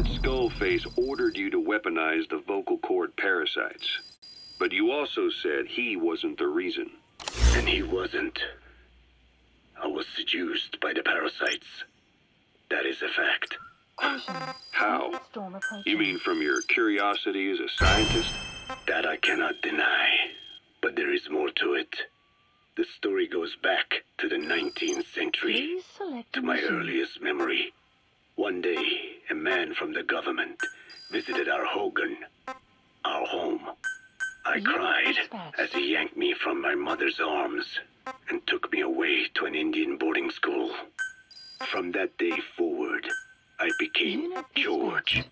that Skullface ordered you to weaponize the vocal cord parasites. But you also said he wasn't the reason. And he wasn't. I was seduced by the parasites. That is a fact. How? You mean from your curiosity as a scientist? That I cannot deny. But there is more to it. The story goes back to the 19th century, to my earliest memory. One day, a man from the government visited our Hogan, our home. I cried as he yanked me from my mother's arms and took me away to an Indian boarding school. From that day forward, I became George.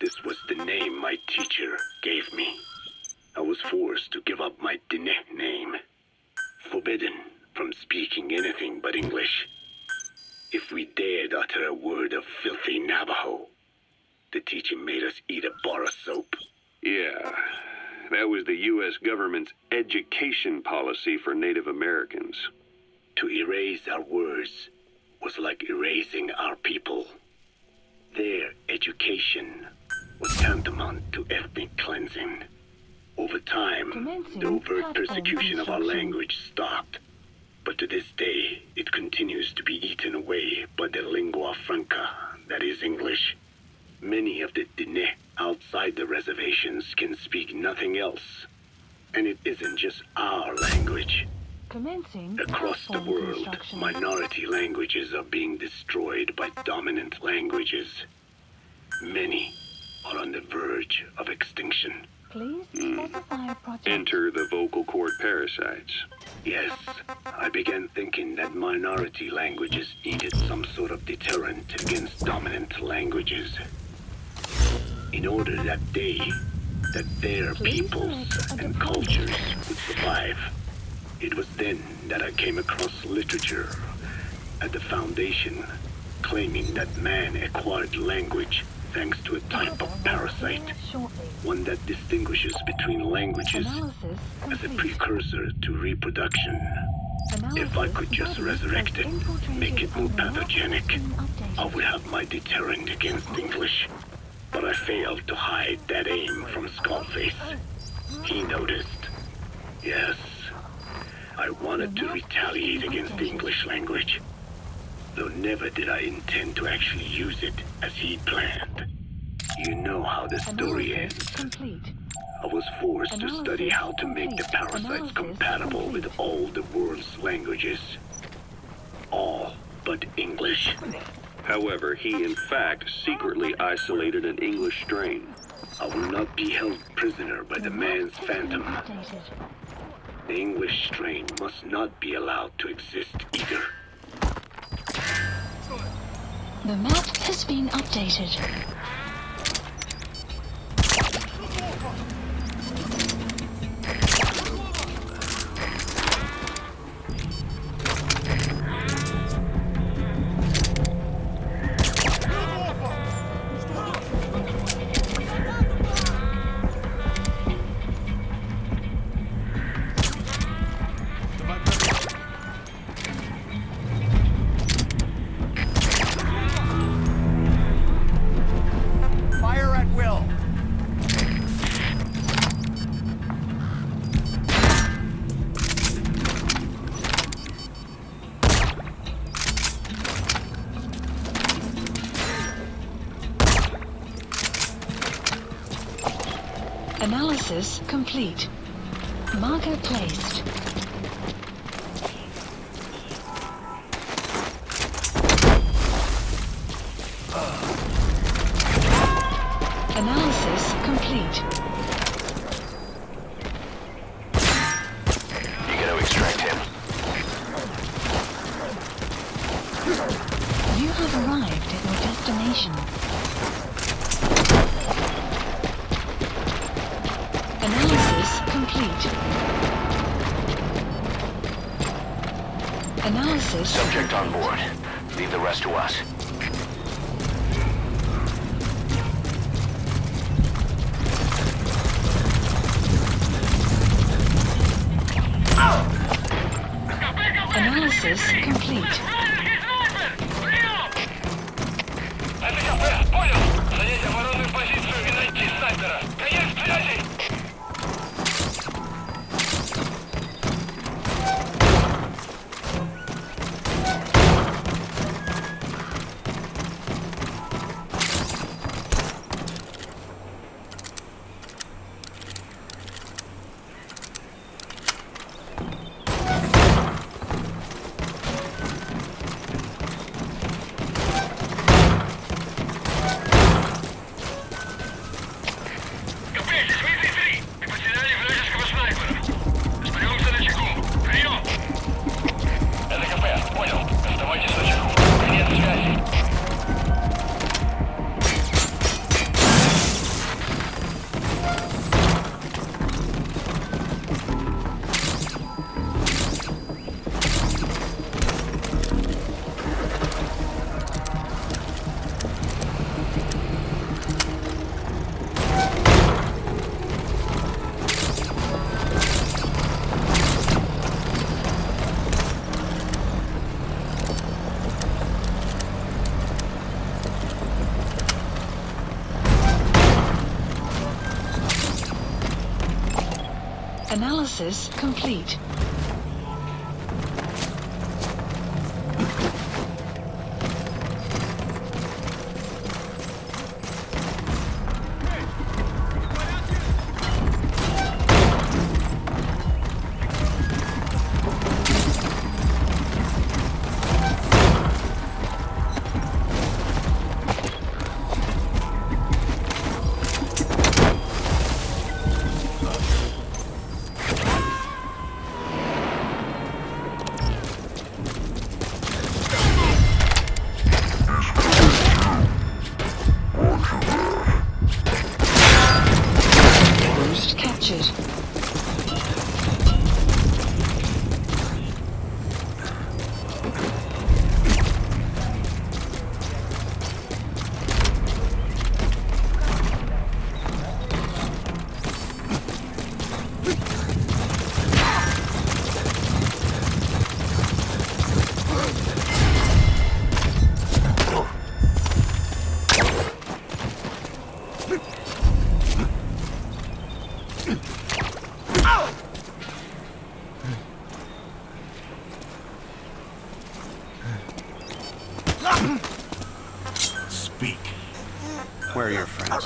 This was the name my teacher gave me. I was forced to give up my Diné name, forbidden from speaking anything but English. If we dared utter a word of filthy Navajo, the teacher made us eat a bar of soap. Yeah, that was the U.S. government's education policy for Native Americans. To erase our words was like erasing our people. Their education was tantamount to ethnic cleansing. Over time, the overt persecution of our language stopped. But to this day, it continues to be eaten away by the lingua franca, that is English. Many of the Diné outside the reservations can speak nothing else. And it isn't just our language. Across the world, minority languages are being destroyed by dominant languages. Many are on the verge of extinction. Enter the vocal cord parasites. Yes, I began thinking that minority languages needed some sort of deterrent against dominant languages. In order that their peoples and cultures would survive. It was then that I came across literature at the Foundation claiming that man acquired language thanks to a type of parasite, one that distinguishes between languages as a precursor to reproduction. If I could just resurrect it, make it more pathogenic, I would have my deterrent against English. But I failed to hide that aim from Skullface. He noticed. Yes, I wanted to retaliate against the English language, though never did I intend to actually use it as he planned. You know how the story ends. I was forced to study how to make the parasites compatible with all the world's languages. All but English. However, he in fact secretly isolated an English strain. I will not be held prisoner by the man's phantom. The English strain must not be allowed to exist either. The map has been updated. Analysis complete. Marker placed. Analysis complete. You gotta extract him. You have arrived at your destination. Analysis complete. Analysis. Subject on board. Leave the rest to us. Analysis complete. Понял? Analysis complete. Captured. Speak. Where are your friends?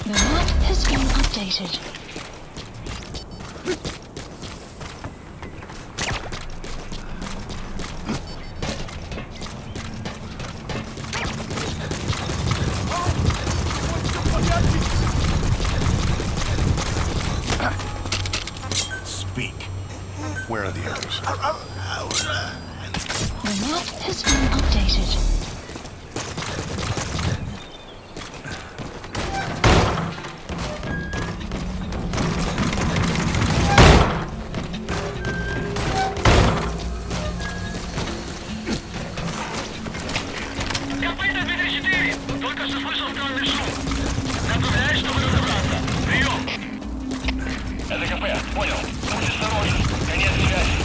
The map has been updated. Speak. Where are the others? The map has been updated. Это КП, понял. Будь осторожен. Конец связи.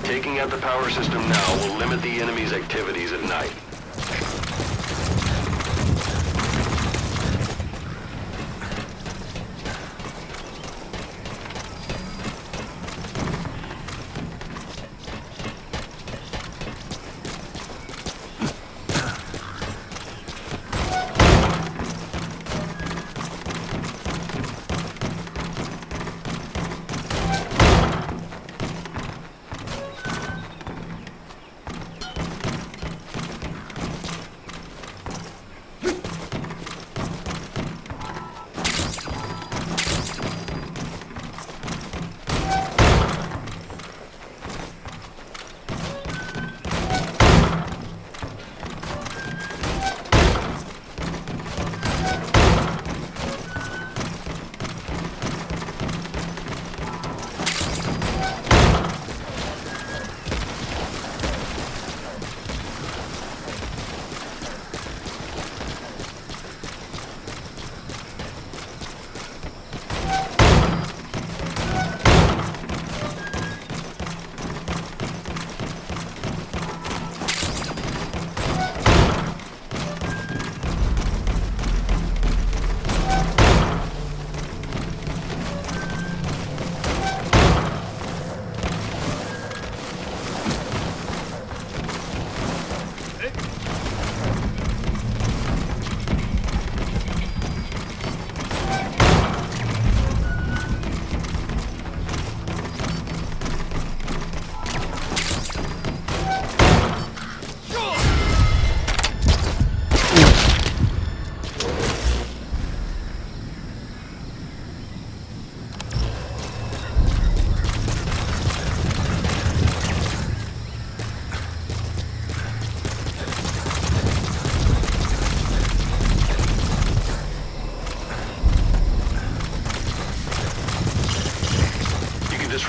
Taking out the power system now will limit the enemy's activities at night.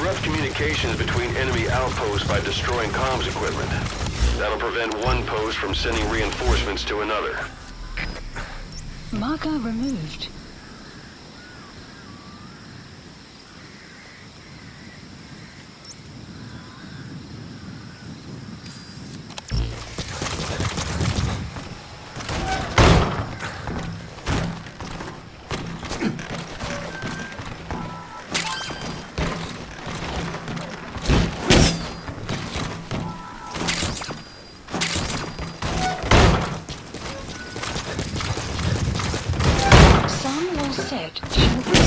disrupt communications between enemy outposts by destroying comms equipment. That'll prevent one post from sending reinforcements to another. Marker removed. Set shortly.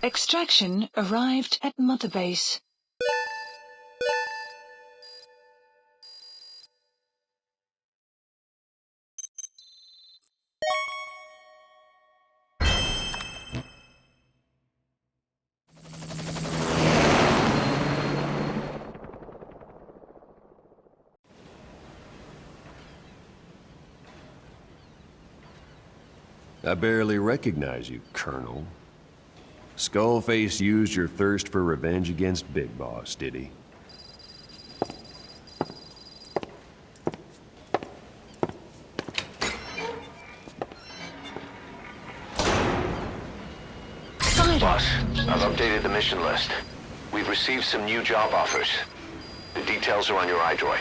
Extraction arrived at Mother Base. I barely recognize you, Colonel. Skullface used your thirst for revenge against Big Boss, did he? Boss, I've updated the mission list. We've received some new job offers. The details are on your iDroid.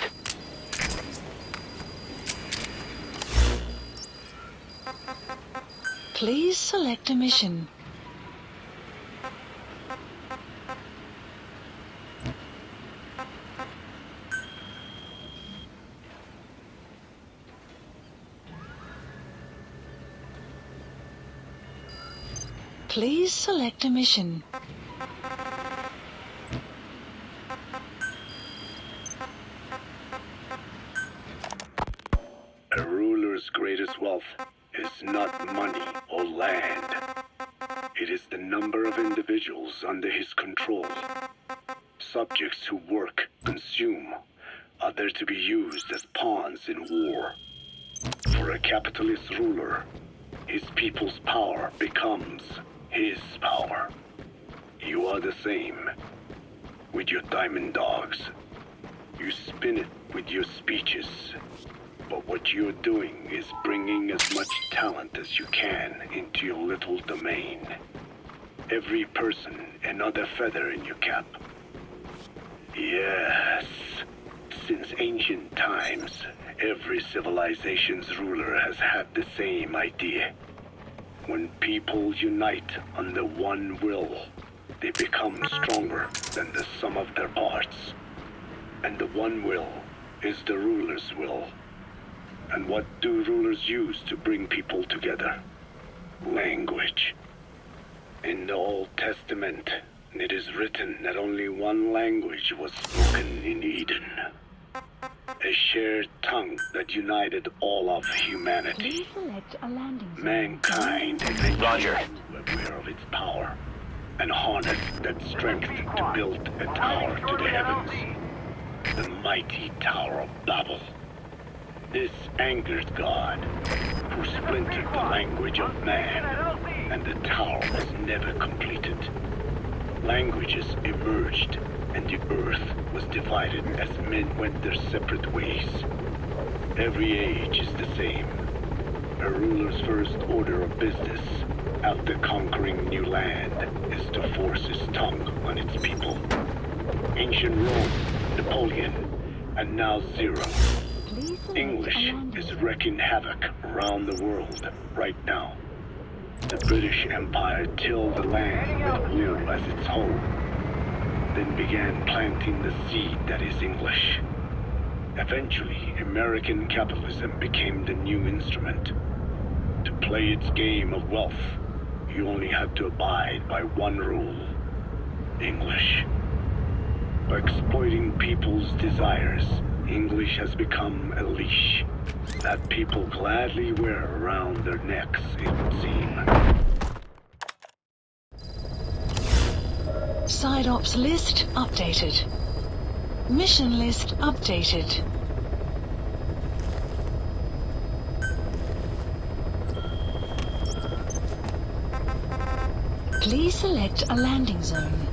Please select a mission. Please select a mission. A ruler's greatest wealth is not money or land. It is the number of individuals under his control. Subjects who work, consume, are there to be used as pawns in war. For a capitalist ruler, his people's power becomes his power. You are the same. With your diamond dogs, you spin it with your speeches. But what you're doing is bringing as much talent as you can into your little domain. Every person another feather in your cap. Yes, since ancient times, every civilization's ruler has had the same idea. When people unite under one will, they become stronger than the sum of their parts. And the one will is the ruler's will. And what do rulers use to bring people together? Language. In the Old Testament, it is written that only one language was spoken in Eden. A shared tongue that united all of humanity. Please select a landing zone. Mankind eventually Roger. was aware of its power and harnessed that strength to build a tower to the heavens. The mighty Tower of Babel. This angered God, who splintered the language of man, and the tower was never completed. Languages emerged, and the earth was divided as men went their separate ways. Every age is the same. A ruler's first order of business, after conquering new land, is to force his tongue on its people. Ancient Rome, Napoleon, and now Zero. Please select English a landing is zone. wreaking havoc around the world right now. The British Empire tilled the land with blue as its home, then began planting the seed that is English. Eventually, American capitalism became the new instrument. To play its game of wealth, you only had to abide by one rule: English. By exploiting people's desires, English has become a leash that people gladly wear around their necks, it would seem. Side ops list updated. Mission list updated. Please select a landing zone.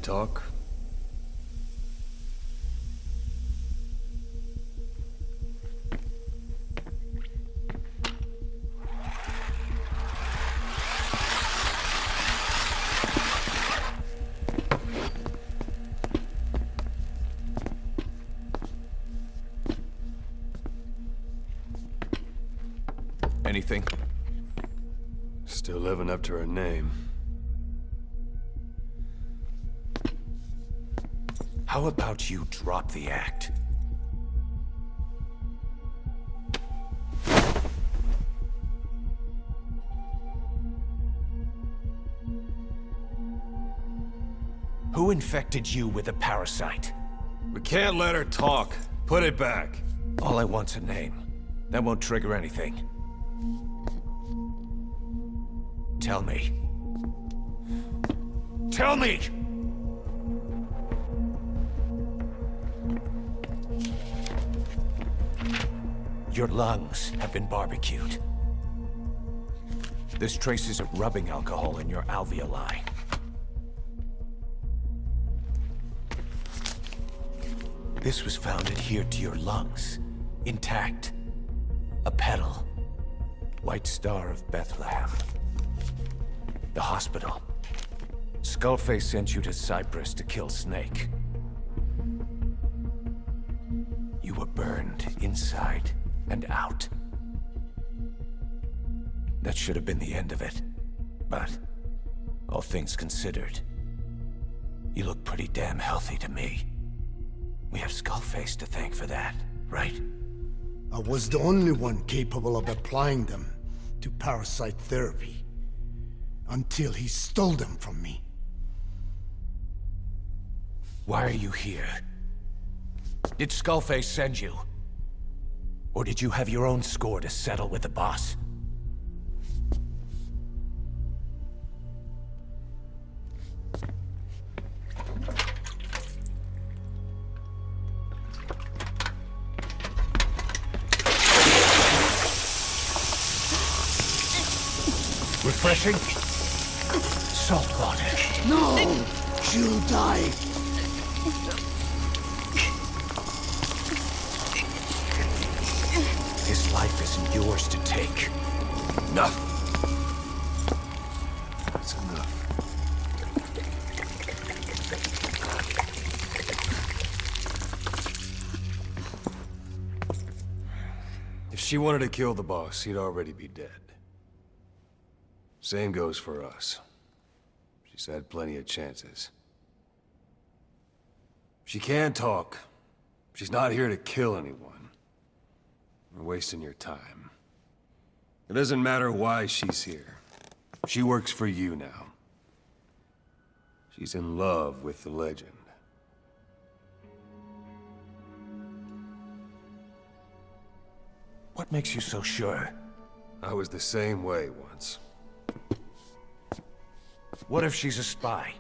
Talk? Anything? Still living up to her name. How about you drop the act? Who infected you with a parasite? We can't let her talk. Put it back. All I want's a name. That won't trigger anything. Tell me. Tell me! Your lungs have been barbecued. There's traces of rubbing alcohol in your alveoli. This was found adhered to your lungs, intact. A petal. White Star of Bethlehem. The hospital. Skullface sent you to Cyprus to kill Snake. You were burned inside and out. That should have been the end of it. But, all things considered, you look pretty damn healthy to me. We have Skullface to thank for that, right? I was the only one capable of applying them to parasite therapy. Until he stole them from me. Why are you here? Did Skullface send you? Or did you have your own score to settle with the boss? Refreshing? Salt water. No! She'll die! His life isn't yours to take. Enough. That's enough. If she wanted to kill the boss, he'd already be dead. Same goes for us. She's had plenty of chances. She can talk. She's not here to kill anyone. You're wasting your time. It doesn't matter why she's here. She works for you now. She's in love with the legend. What makes you so sure? I was the same way once. What if she's a spy?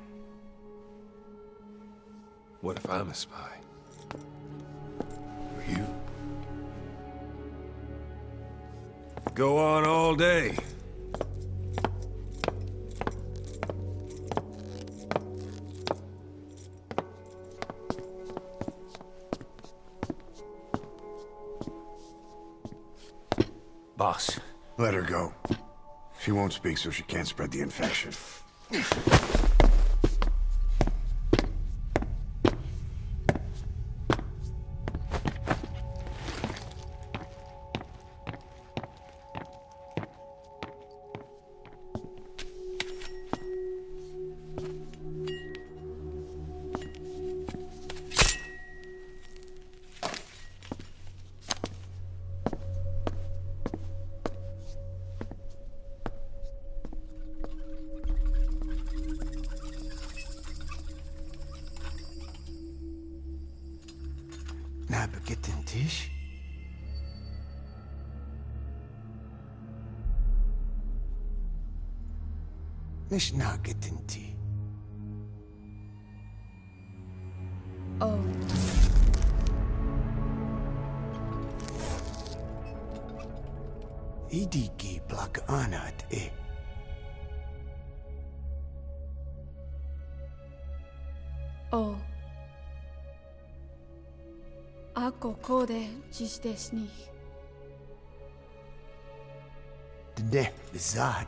What if I'm a spy? For you? Go on all day. Boss. Let her go. She won't speak, so she can't spread the infection. Nabegetten Tisch? مش ناقة انتي. Oh. إيديكي بلاك آنات إيه. Oh. Ako kode jisdes ni. دنه بالزاد.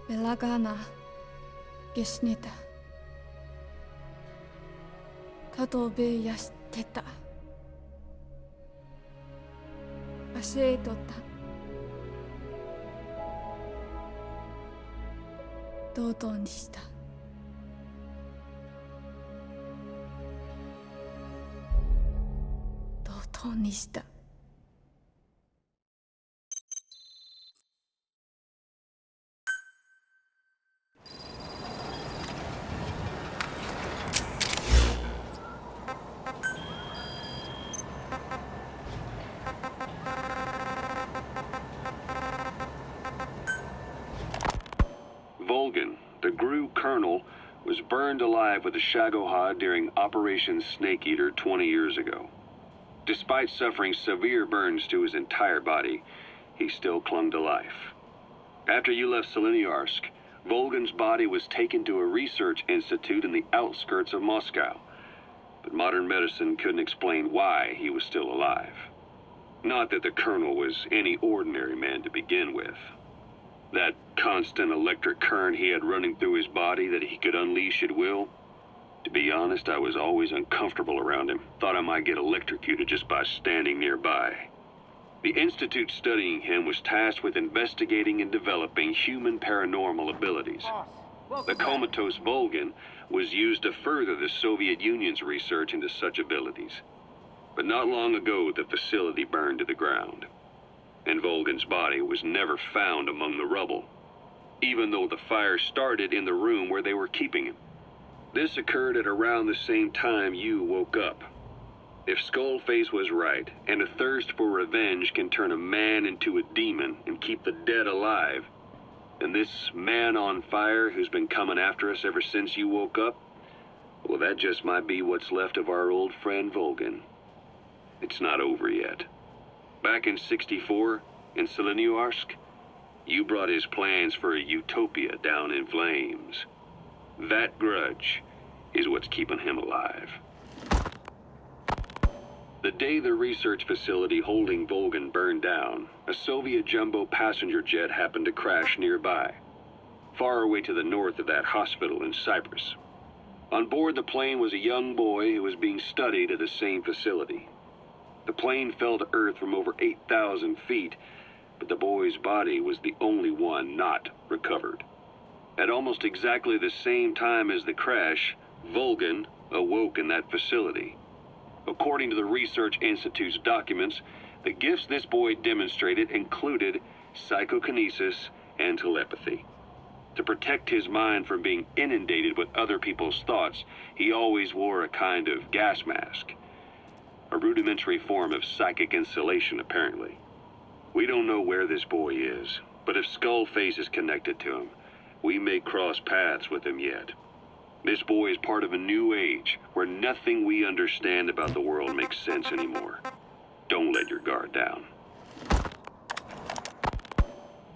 Belagana gesnita. Tatobe yasteta. Asetota. Dodoにした。Dodoにした。Volgan, the GRU colonel, was burned alive with a shagohod during Operation Snake Eater 20 years ago. Despite suffering severe burns to his entire body, he still clung to life. After you left Seleniarsk, Volgan's body was taken to a research institute in the outskirts of Moscow, but modern medicine couldn't explain why he was still alive. Not that the Colonel was any ordinary man to begin with. That constant electric current he had running through his body that he could unleash at will, to be honest, I was always uncomfortable around him. Thought I might get electrocuted just by standing nearby. The institute studying him was tasked with investigating and developing human paranormal abilities. The comatose Volgan was used to further the Soviet Union's research into such abilities. But not long ago, the facility burned to the ground, and Volgan's body was never found among the rubble, even though the fire started in the room where they were keeping him. This occurred at around the same time you woke up. If Skullface was right, and a thirst for revenge can turn a man into a demon and keep the dead alive, then this man on fire who's been coming after us ever since you woke up, well, that just might be what's left of our old friend Volgan. It's not over yet. Back in '64, in Seleniarsk, you brought his plans for a utopia down in flames. That grudge is what's keeping him alive. The day the research facility holding Volgan burned down, a Soviet jumbo passenger jet happened to crash nearby, far away to the north of that hospital in Cyprus. On board the plane was a young boy who was being studied at the same facility. The plane fell to earth from over 8,000 feet, but the boy's body was the only one not recovered. At almost exactly the same time as the crash, Volgan awoke in that facility. According to the Research Institute's documents, the gifts this boy demonstrated included psychokinesis and telepathy. To protect his mind from being inundated with other people's thoughts, he always wore a kind of gas mask. A rudimentary form of psychic insulation, apparently. We don't know where this boy is, but if Skullface is connected to him, we may cross paths with him yet. This boy is part of a new age where nothing we understand about the world makes sense anymore. Don't let your guard down.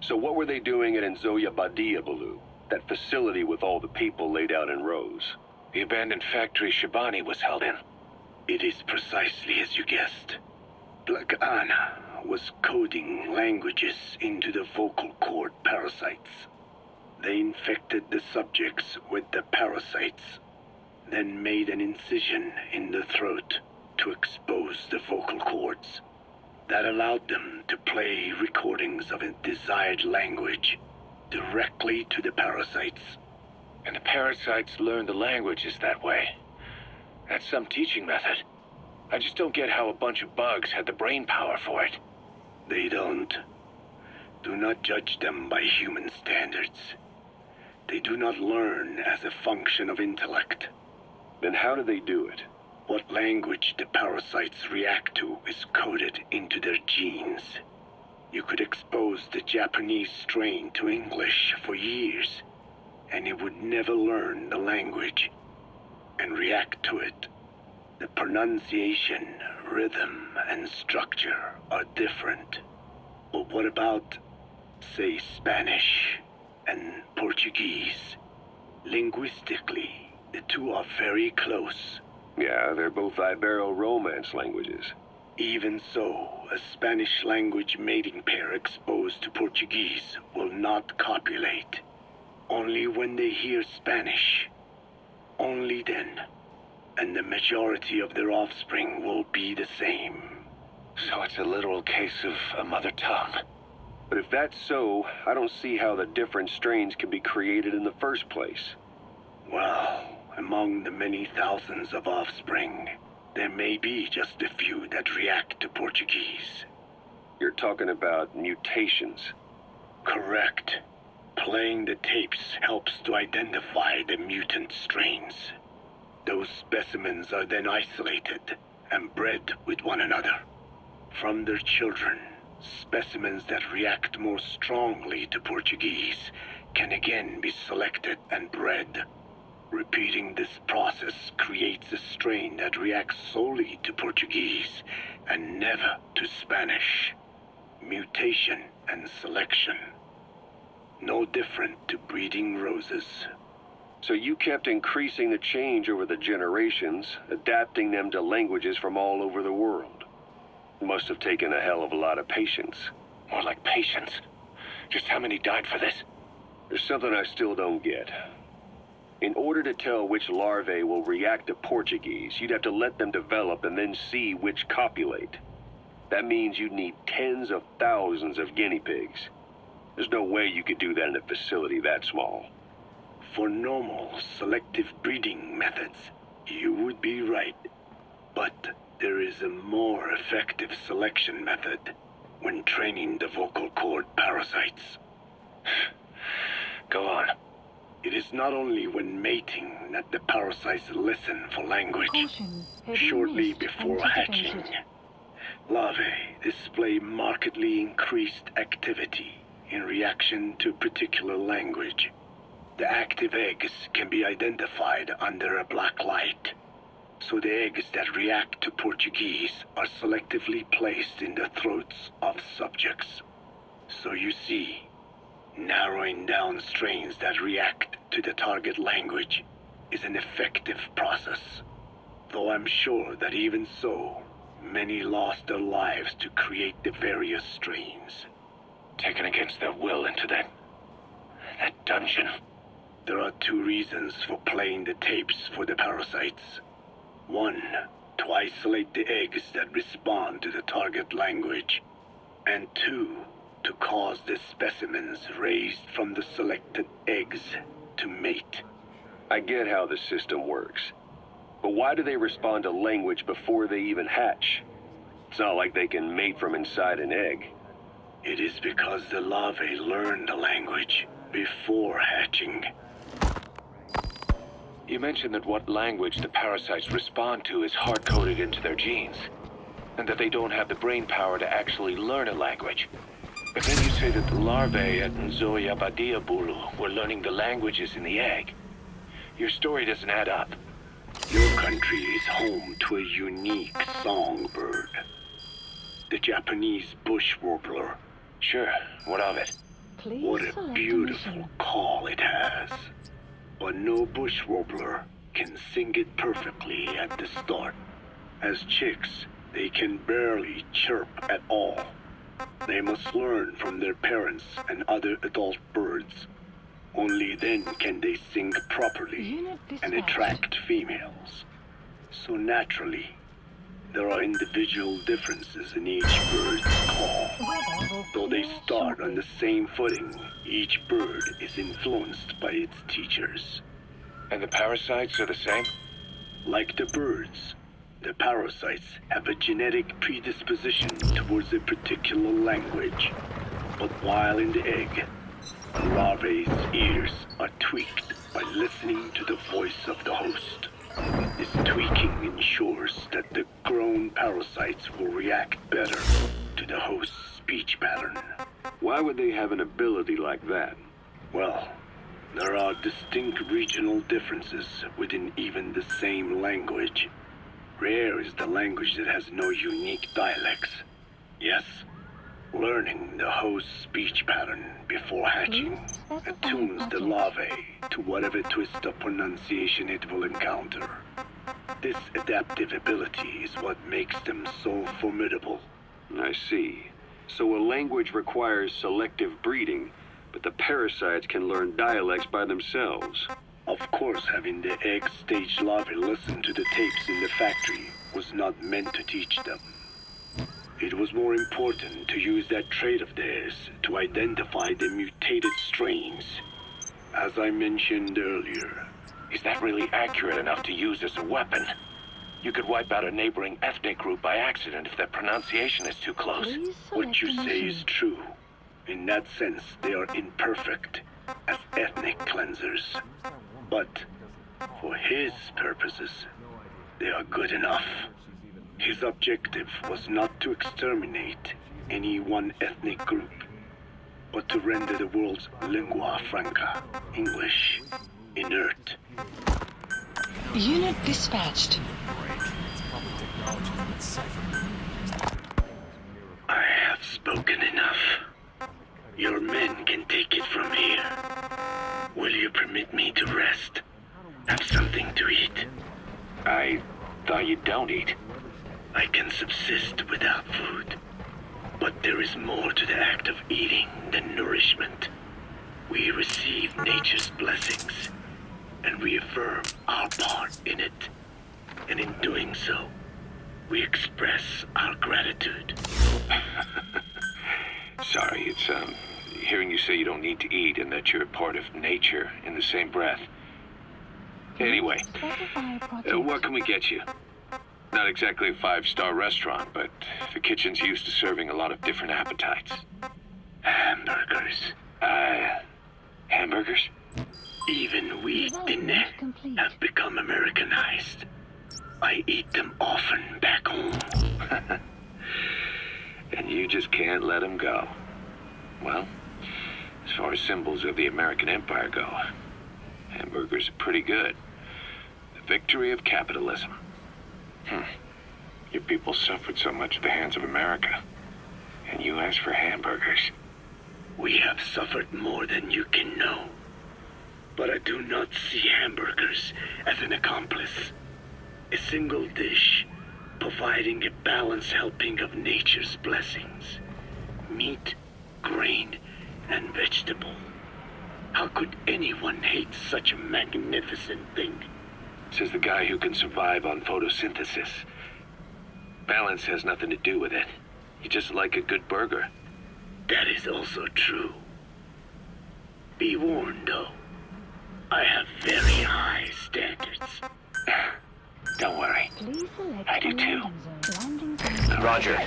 So what were they doing at Nzoya Badia, Baloo? That facility with all the people laid out in rows? The abandoned factory Shabani was held in. It is precisely as you guessed. Black Anna was coding languages into the vocal cord parasites. They infected the subjects with the parasites, then made an incision in the throat to expose the vocal cords. That allowed them to play recordings of a desired language directly to the parasites. And the parasites learned the languages that way. That's some teaching method. I just don't get how a bunch of bugs had the brain power for it. They don't. Do not judge them by human standards. They do not learn as a function of intellect. Then how do they do it? What language the parasites react to is coded into their genes. You could expose the Japanese strain to English for years, and it would never learn the language and react to it. The pronunciation, rhythm, and structure are different. But what about, say, Spanish and Portuguese? Linguistically, the two are very close. Yeah, they're both Ibero-Romance languages. Even so, a Spanish language mating pair exposed to Portuguese will not copulate. Only when they hear Spanish. Only then. And the majority of their offspring will be the same. So it's a literal case of a mother tongue. But if that's so, I don't see how the different strains can be created in the first place. Well, among the many thousands of offspring, there may be just a few that react to Portuguese. You're talking about mutations. Correct. Playing the tapes helps to identify the mutant strains. Those specimens are then isolated and bred with one another. From their children, specimens that react more strongly to Portuguese can again be selected and bred. Repeating this process creates a strain that reacts solely to Portuguese and never to Spanish. Mutation and selection. No different to breeding roses. So you kept increasing the change over the generations, adapting them to languages from all over the world. Must have taken a hell of a lot of patience. More like patience. Just how many died for this? There's something I still don't get. In order to tell which larvae will react to Portuguese, you'd have to let them develop and then see which copulate. That means you'd need tens of thousands of guinea pigs. There's no way you could do that in a facility that small. For normal selective breeding methods, you would be right. But there is a more effective selection method when training the vocal cord parasites. Go on. It is not only when mating that the parasites listen for language. Caution, heavy Shortly mist before anticipated. hatching, larvae display markedly increased activity in reaction to particular language. The active eggs can be identified under a black light, so the eggs that react to Portuguese are selectively placed in the throats of subjects. So you see, narrowing down strains that react to the target language is an effective process. Though I'm sure that even so, many lost their lives to create the various strains. Taken against their will into that dungeon. There are two reasons for playing the tapes for the parasites. One, to isolate the eggs that respond to the target language. And two, to cause the specimens raised from the selected eggs to mate. I get how the system works. But why do they respond to language before they even hatch? It's not like they can mate from inside an egg. It is because the larvae learn the language before hatching. You mentioned that what language the parasites respond to is hard-coded into their genes, and that they don't have the brain power to actually learn a language. But then you say that the larvae at Nzoia Badia Bulu were learning the languages in the egg. Your story doesn't add up. Your country is home to a unique songbird. The Japanese bush warbler. Sure, what of it? Please What a select beautiful mission. call it has. But no bush warbler can sing it perfectly at the start. As chicks, they can barely chirp at all. They must learn from their parents and other adult birds. Only then can they sing properly Unit and dispatched. attract females. So naturally, there are individual differences in each bird's call. Weather will Though they clear start on shortly. the same footing, each bird is influenced by its teachers. And the parasites are the same? Like the birds, the parasites have a genetic predisposition towards a particular language. But while in the egg, the larvae's ears are tweaked by listening to the voice of the host. This tweaking ensures that the grown parasites will react better to the host's speech pattern. Why would they have an ability like that? Well, there are distinct regional differences within even the same language. Rare is the language that has no unique dialects. Yes, learning the host's speech pattern before hatching attunes the larvae to whatever twist of pronunciation it will encounter. This adaptive ability is what makes them so formidable. I see. So a language requires selective breeding, but the parasites can learn dialects by themselves. Of course, having the egg-stage larvae listen to the tapes in the factory was not meant to teach them. It was more important to use that trait of theirs to identify the mutated strains. As I mentioned earlier, is that really accurate enough to use as a weapon? You could wipe out a neighboring ethnic group by accident if their pronunciation is too close. Please What you select a say is mission. true. In that sense, they are imperfect as ethnic cleansers. But for his purposes, they are good enough. His objective was not to exterminate any one ethnic group, but to render the world's lingua franca, English, inert. Unit dispatched. I have spoken enough. Your men can take it from here. Will you permit me to rest? Have something to eat? I thought you don't eat. I can subsist without food. But there is more to the act of eating than nourishment. We receive nature's blessings, and we affirm our part in it. And in doing so, we express our gratitude. Sorry, it's, hearing you say you don't need to eat and that you're part of nature in the same breath. Anyway, what can we get you? Not exactly a 5-star restaurant, but the kitchen's used to serving a lot of different appetites. Hamburgers. Hamburgers? Even we, Dinne, have become Americanized. I eat them often back home. And you just can't let them go. Well, as far as symbols of the American Empire go, hamburgers are pretty good. The victory of capitalism. Your people suffered so much at the hands of America. And you ask for hamburgers. We have suffered more than you can know. But I do not see hamburgers as an accomplice. A single dish, providing a balanced helping of nature's blessings. Meat, grain, and vegetable. How could anyone hate such a magnificent thing? Says the guy who can survive on photosynthesis. Balance has nothing to do with it. You just like a good burger. That is also true. Be warned, though. I have very high standards. Don't worry. I do too. Roger.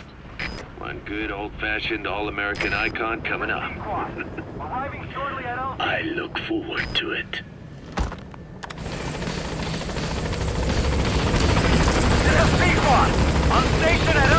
One good old-fashioned all-American icon coming up. I look forward to it. On station at